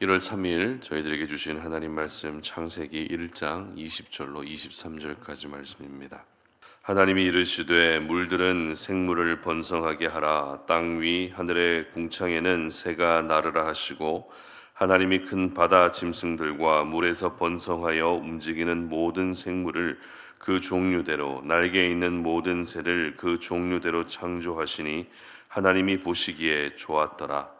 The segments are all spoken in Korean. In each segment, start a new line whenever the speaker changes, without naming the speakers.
1월 3일 저희들에게 주신 하나님 말씀 창세기 1장 20절로 23절까지 말씀입니다. 하나님이 이르시되 물들은 생물을 번성하게 하라. 땅 위 하늘의 궁창에는 새가 나르라 하시고 하나님이 큰 바다 짐승들과 물에서 번성하여 움직이는 모든 생물을 그 종류대로 날개 있는 모든 새를 그 종류대로 창조하시니 하나님이 보시기에 좋았더라.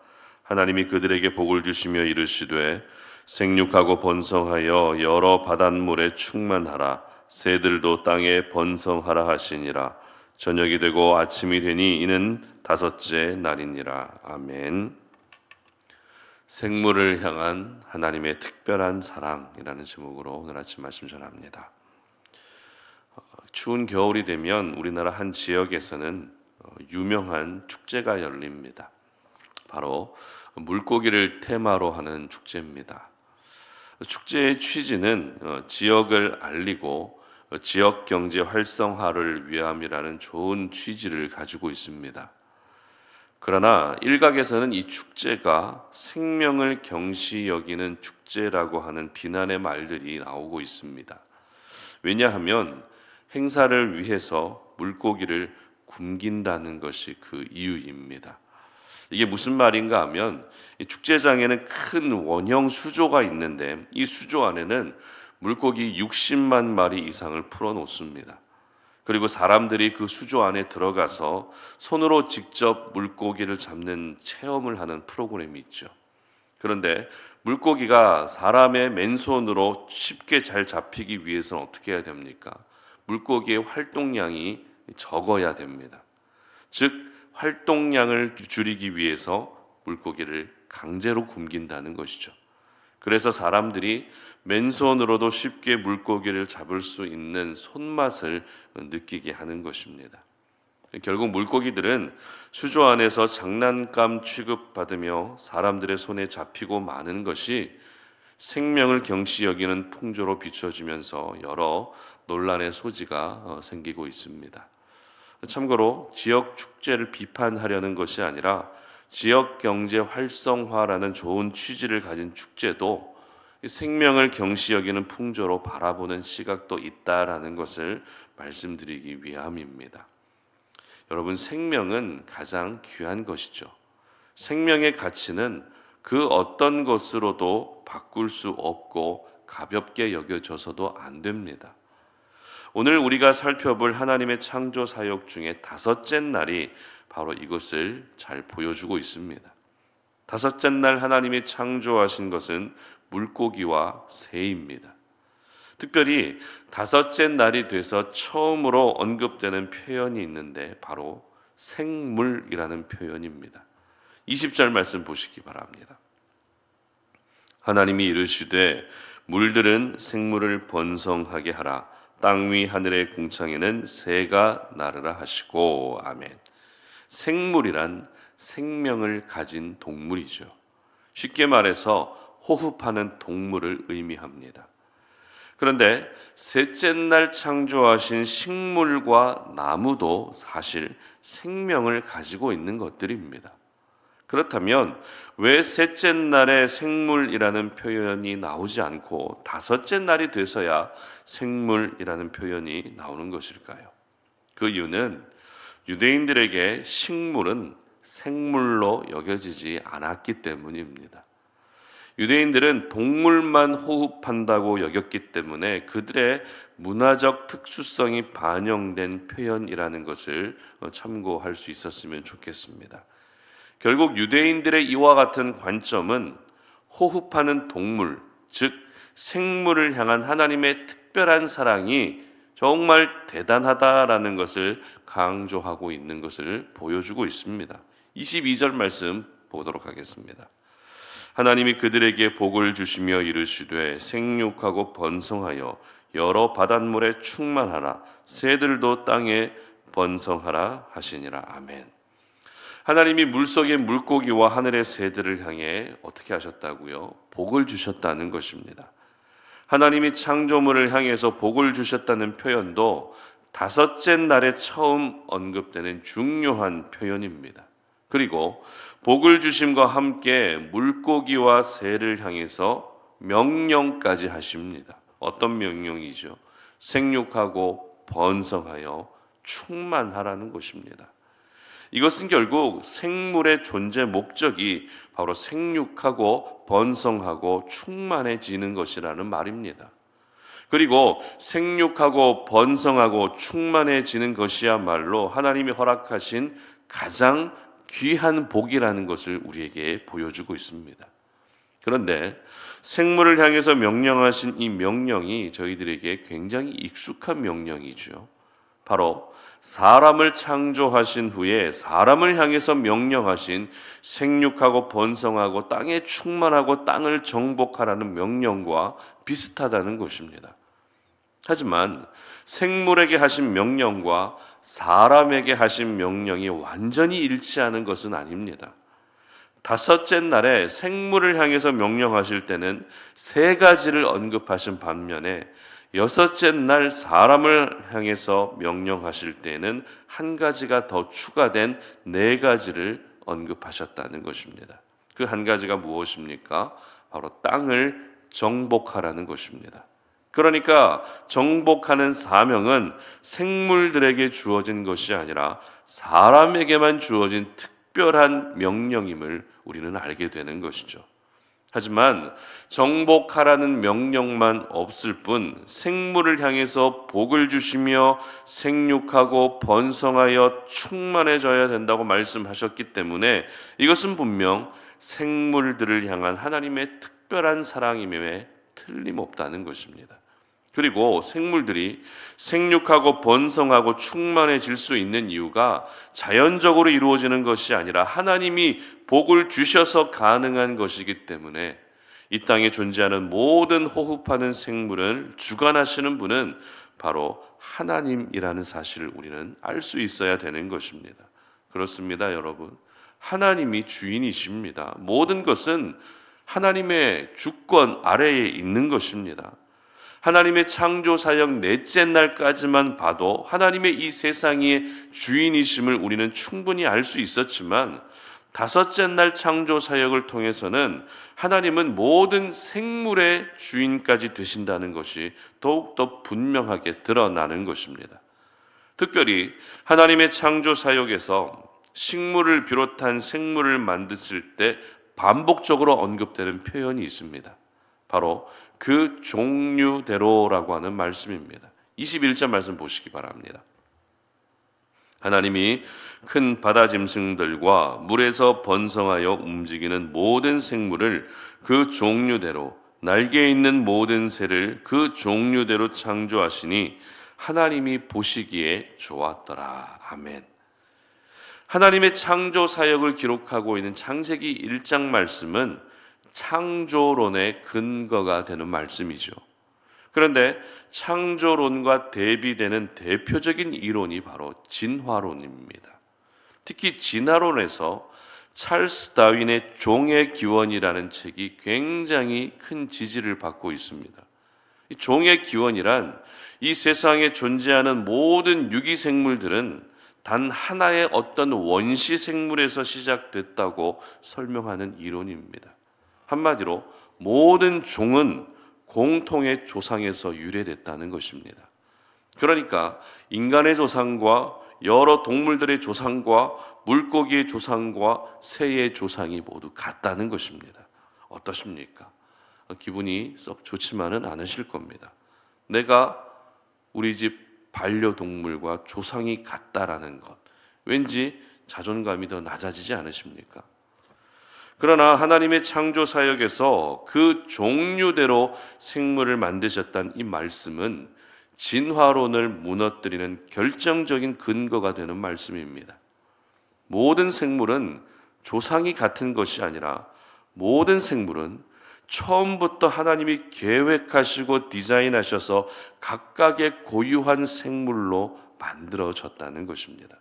하나님이 그들에게 복을 주시며 이르시되 생육하고 번성하여 여러 바닷물에 충만하라. 새들도 땅에 번성하라 하시니라. 저녁이 되고 아침이 되니 이는 다섯째 날이니라. 아멘. 생물을 향한 하나님의 특별한 사랑이라는 제목으로 오늘 아침 말씀 전합니다. 추운 겨울이 되면 우리나라 한 지역에서는 유명한 축제가 열립니다. 바로 물고기를 테마로 하는 축제입니다. 축제의 취지는 지역을 알리고 지역 경제 활성화를 위함이라는 좋은 취지를 가지고 있습니다. 그러나 일각에서는 이 축제가 생명을 경시 여기는 축제라고 하는 비난의 말들이 나오고 있습니다. 왜냐하면 행사를 위해서 물고기를 굶긴다는 것이 그 이유입니다. 이게 무슨 말인가 하면 이 축제장에는 큰 원형 수조가 있는데 이 수조 안에는 물고기 60만 마리 이상을 풀어놓습니다. 그리고 사람들이 그 수조 안에 들어가서 손으로 직접 물고기를 잡는 체험을 하는 프로그램이 있죠. 그런데 물고기가 사람의 맨손으로 쉽게 잘 잡히기 위해서는 어떻게 해야 됩니까? 물고기의 활동량이 적어야 됩니다. 즉 활동량을 줄이기 위해서 물고기를 강제로 굶긴다는 것이죠. 그래서 사람들이 맨손으로도 쉽게 물고기를 잡을 수 있는 손맛을 느끼게 하는 것입니다. 결국 물고기들은 수조 안에서 장난감 취급받으며 사람들의 손에 잡히고 마는 것이 생명을 경시 여기는 풍조로 비춰지면서 여러 논란의 소지가 생기고 있습니다. 참고로 지역 축제를 비판하려는 것이 아니라 지역 경제 활성화라는 좋은 취지를 가진 축제도 생명을 경시 여기는 풍조로 바라보는 시각도 있다라는 것을 말씀드리기 위함입니다. 여러분, 생명은 가장 귀한 것이죠. 생명의 가치는 그 어떤 것으로도 바꿀 수 없고 가볍게 여겨져서도 안 됩니다. 오늘 우리가 살펴볼 하나님의 창조 사역 중에 다섯째 날이 바로 이것을 잘 보여주고 있습니다. 다섯째 날 하나님이 창조하신 것은 물고기와 새입니다. 특별히 다섯째 날이 돼서 처음으로 언급되는 표현이 있는데 바로 생물이라는 표현입니다. 20절 말씀 보시기 바랍니다. 하나님이 이르시되 물들은 생물을 번성하게 하라. 땅 위 하늘의 궁창에는 새가 나르라 하시고. 아멘. 생물이란 생명을 가진 동물이죠. 쉽게 말해서 호흡하는 동물을 의미합니다. 그런데 셋째 날 창조하신 식물과 나무도 사실 생명을 가지고 있는 것들입니다. 그렇다면 왜 셋째 날에 생물이라는 표현이 나오지 않고 다섯째 날이 돼서야 생물이라는 표현이 나오는 것일까요? 그 이유는 유대인들에게 식물은 생물로 여겨지지 않았기 때문입니다. 유대인들은 동물만 호흡한다고 여겼기 때문에 그들의 문화적 특수성이 반영된 표현이라는 것을 참고할 수 있었으면 좋겠습니다. 결국 유대인들의 이와 같은 관점은 호흡하는 동물, 즉 생물을 향한 하나님의 특별한 사랑이 정말 대단하다라는 것을 강조하고 있는 것을 보여주고 있습니다. 22절 말씀 보도록 하겠습니다. 하나님이 그들에게 복을 주시며 이르시되 생육하고 번성하여 여러 바닷물에 충만하라. 새들도 땅에 번성하라 하시니라. 아멘. 하나님이 물속의 물고기와 하늘의 새들을 향해 어떻게 하셨다고요? 복을 주셨다는 것입니다. 하나님이 창조물을 향해서 복을 주셨다는 표현도 다섯째 날에 처음 언급되는 중요한 표현입니다. 그리고 복을 주심과 함께 물고기와 새를 향해서 명령까지 하십니다. 어떤 명령이죠? 생육하고 번성하여 충만하라는 것입니다. 이것은 결국 생물의 존재 목적이 바로 생육하고 번성하고 충만해지는 것이라는 말입니다. 그리고 생육하고 번성하고 충만해지는 것이야말로 하나님이 허락하신 가장 귀한 복이라는 것을 우리에게 보여주고 있습니다. 그런데 생물을 향해서 명령하신 이 명령이 저희들에게 굉장히 익숙한 명령이죠. 바로 사람을 창조하신 후에 사람을 향해서 명령하신 생육하고 번성하고 땅에 충만하고 땅을 정복하라는 명령과 비슷하다는 것입니다. 하지만 생물에게 하신 명령과 사람에게 하신 명령이 완전히 일치하는 것은 아닙니다. 다섯째 날에 생물을 향해서 명령하실 때는 세 가지를 언급하신 반면에 여섯째 날 사람을 향해서 명령하실 때는 한 가지가 더 추가된 네 가지를 언급하셨다는 것입니다. 그 한 가지가 무엇입니까? 바로 땅을 정복하라는 것입니다. 그러니까 정복하는 사명은 생물들에게 주어진 것이 아니라 사람에게만 주어진 특별한 명령임을 우리는 알게 되는 것이죠. 하지만 정복하라는 명령만 없을 뿐 생물을 향해서 복을 주시며 생육하고 번성하여 충만해져야 된다고 말씀하셨기 때문에 이것은 분명 생물들을 향한 하나님의 특별한 사랑임에 틀림없다는 것입니다. 그리고 생물들이 생육하고 번성하고 충만해질 수 있는 이유가 자연적으로 이루어지는 것이 아니라 하나님이 복을 주셔서 가능한 것이기 때문에 이 땅에 존재하는 모든 호흡하는 생물을 주관하시는 분은 바로 하나님이라는 사실을 우리는 알 수 있어야 되는 것입니다. 그렇습니다, 여러분. 하나님이 주인이십니다. 모든 것은 하나님의 주권 아래에 있는 것입니다. 하나님의 창조 사역 넷째 날까지만 봐도 하나님의 이 세상의 주인이심을 우리는 충분히 알 수 있었지만 다섯째 날 창조 사역을 통해서는 하나님은 모든 생물의 주인까지 되신다는 것이 더욱더 분명하게 드러나는 것입니다. 특별히 하나님의 창조 사역에서 식물을 비롯한 생물을 만드실 때 반복적으로 언급되는 표현이 있습니다. 바로 그 종류대로라고 하는 말씀입니다. 21절 말씀 보시기 바랍니다. 하나님이 큰 바다 짐승들과 물에서 번성하여 움직이는 모든 생물을 그 종류대로 날개 있는 모든 새를 그 종류대로 창조하시니 하나님이 보시기에 좋았더라. 아멘. 하나님의 창조 사역을 기록하고 있는 창세기 1장 말씀은 창조론의 근거가 되는 말씀이죠. 그런데 창조론과 대비되는 대표적인 이론이 바로 진화론입니다. 특히 진화론에서 찰스 다윈의 종의 기원이라는 책이 굉장히 큰 지지를 받고 있습니다. 이 종의 기원이란 이 세상에 존재하는 모든 유기생물들은 단 하나의 어떤 원시 생물에서 시작됐다고 설명하는 이론입니다. 한마디로 모든 종은 공통의 조상에서 유래됐다는 것입니다. 그러니까 인간의 조상과 여러 동물들의 조상과 물고기의 조상과 새의 조상이 모두 같다는 것입니다. 어떠십니까? 기분이 썩 좋지만은 않으실 겁니다. 내가 우리 집 반려동물과 조상이 같다라는 것, 왠지 자존감이 더 낮아지지 않으십니까? 그러나 하나님의 창조 사역에서 그 종류대로 생물을 만드셨다는 이 말씀은 진화론을 무너뜨리는 결정적인 근거가 되는 말씀입니다. 모든 생물은 조상이 같은 것이 아니라 모든 생물은 처음부터 하나님이 계획하시고 디자인하셔서 각각의 고유한 생물로 만들어졌다는 것입니다.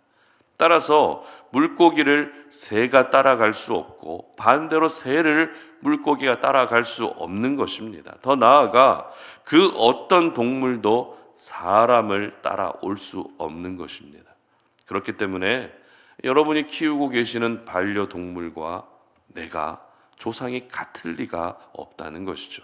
따라서 물고기를 새가 따라갈 수 없고 반대로 새를 물고기가 따라갈 수 없는 것입니다. 더 나아가 그 어떤 동물도 사람을 따라올 수 없는 것입니다. 그렇기 때문에 여러분이 키우고 계시는 반려동물과 내가 조상이 같을 리가 없다는 것이죠.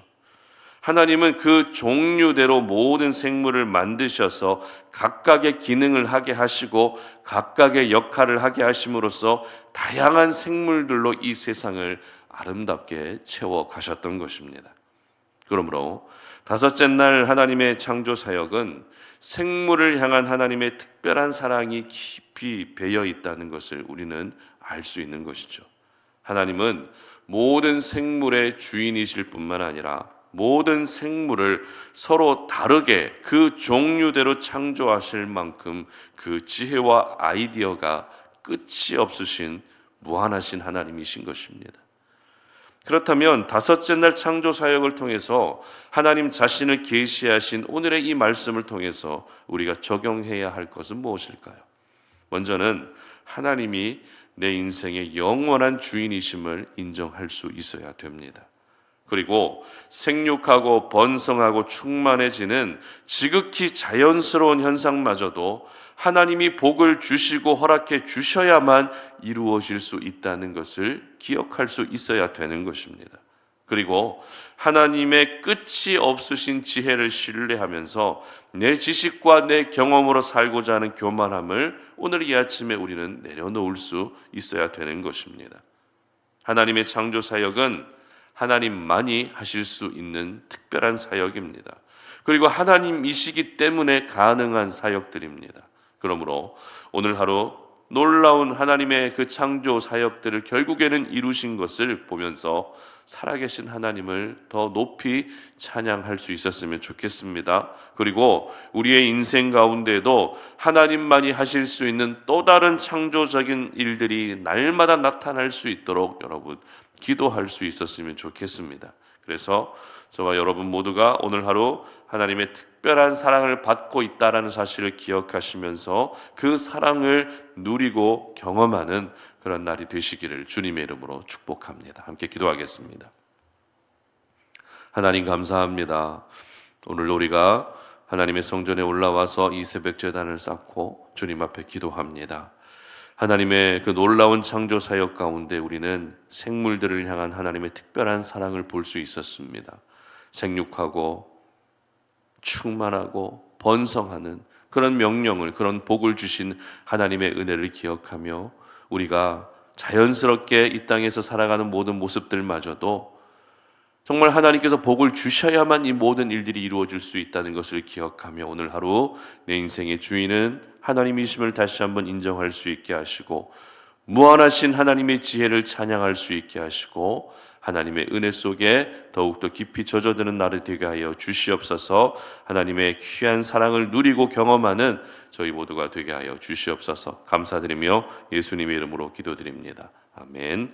하나님은 그 종류대로 모든 생물을 만드셔서 각각의 기능을 하게 하시고 각각의 역할을 하게 하심으로써 다양한 생물들로 이 세상을 아름답게 채워 가셨던 것입니다. 그러므로 다섯째 날 하나님의 창조 사역은 생물을 향한 하나님의 특별한 사랑이 깊이 배어 있다는 것을 우리는 알 수 있는 것이죠. 하나님은 모든 생물의 주인이실 뿐만 아니라 모든 생물을 서로 다르게 그 종류대로 창조하실 만큼 그 지혜와 아이디어가 끝이 없으신 무한하신 하나님이신 것입니다. 그렇다면 다섯째 날 창조 사역을 통해서 하나님 자신을 계시하신 오늘의 이 말씀을 통해서 우리가 적용해야 할 것은 무엇일까요? 먼저는 하나님이 내 인생의 영원한 주인이심을 인정할 수 있어야 됩니다. 그리고 생육하고 번성하고 충만해지는 지극히 자연스러운 현상마저도 하나님이 복을 주시고 허락해 주셔야만 이루어질 수 있다는 것을 기억할 수 있어야 되는 것입니다. 그리고 하나님의 끝이 없으신 지혜를 신뢰하면서 내 지식과 내 경험으로 살고자 하는 교만함을 오늘 이 아침에 우리는 내려놓을 수 있어야 되는 것입니다. 하나님의 창조 사역은 하나님만이 하실 수 있는 특별한 사역입니다. 그리고 하나님이시기 때문에 가능한 사역들입니다. 그러므로 오늘 하루 놀라운 하나님의 그 창조 사역들을 결국에는 이루신 것을 보면서 살아계신 하나님을 더 높이 찬양할 수 있었으면 좋겠습니다. 그리고 우리의 인생 가운데에도 하나님만이 하실 수 있는 또 다른 창조적인 일들이 날마다 나타날 수 있도록 여러분 기도할 수 있었으면 좋겠습니다. 그래서 저와 여러분 모두가 오늘 하루 하나님의 특별한 사랑을 받고 있다는 사실을 기억하시면서 그 사랑을 누리고 경험하는 그런 날이 되시기를 주님의 이름으로 축복합니다. 함께 기도하겠습니다. 하나님 감사합니다. 오늘 우리가 하나님의 성전에 올라와서 이 새벽 제단을 쌓고 주님 앞에 기도합니다. 하나님의 그 놀라운 창조 사역 가운데 우리는 생물들을 향한 하나님의 특별한 사랑을 볼 수 있었습니다. 생육하고 충만하고 번성하는 그런 명령을, 그런 복을 주신 하나님의 은혜를 기억하며 우리가 자연스럽게 이 땅에서 살아가는 모든 모습들마저도 정말 하나님께서 복을 주셔야만 이 모든 일들이 이루어질 수 있다는 것을 기억하며 오늘 하루 내 인생의 주인은 하나님이심을 다시 한번 인정할 수 있게 하시고 무한하신 하나님의 지혜를 찬양할 수 있게 하시고 하나님의 은혜 속에 더욱더 깊이 젖어드는 날이 되게 하여 주시옵소서. 하나님의 귀한 사랑을 누리고 경험하는 저희 모두가 되게 하여 주시옵소서. 감사드리며 예수님의 이름으로 기도드립니다. 아멘.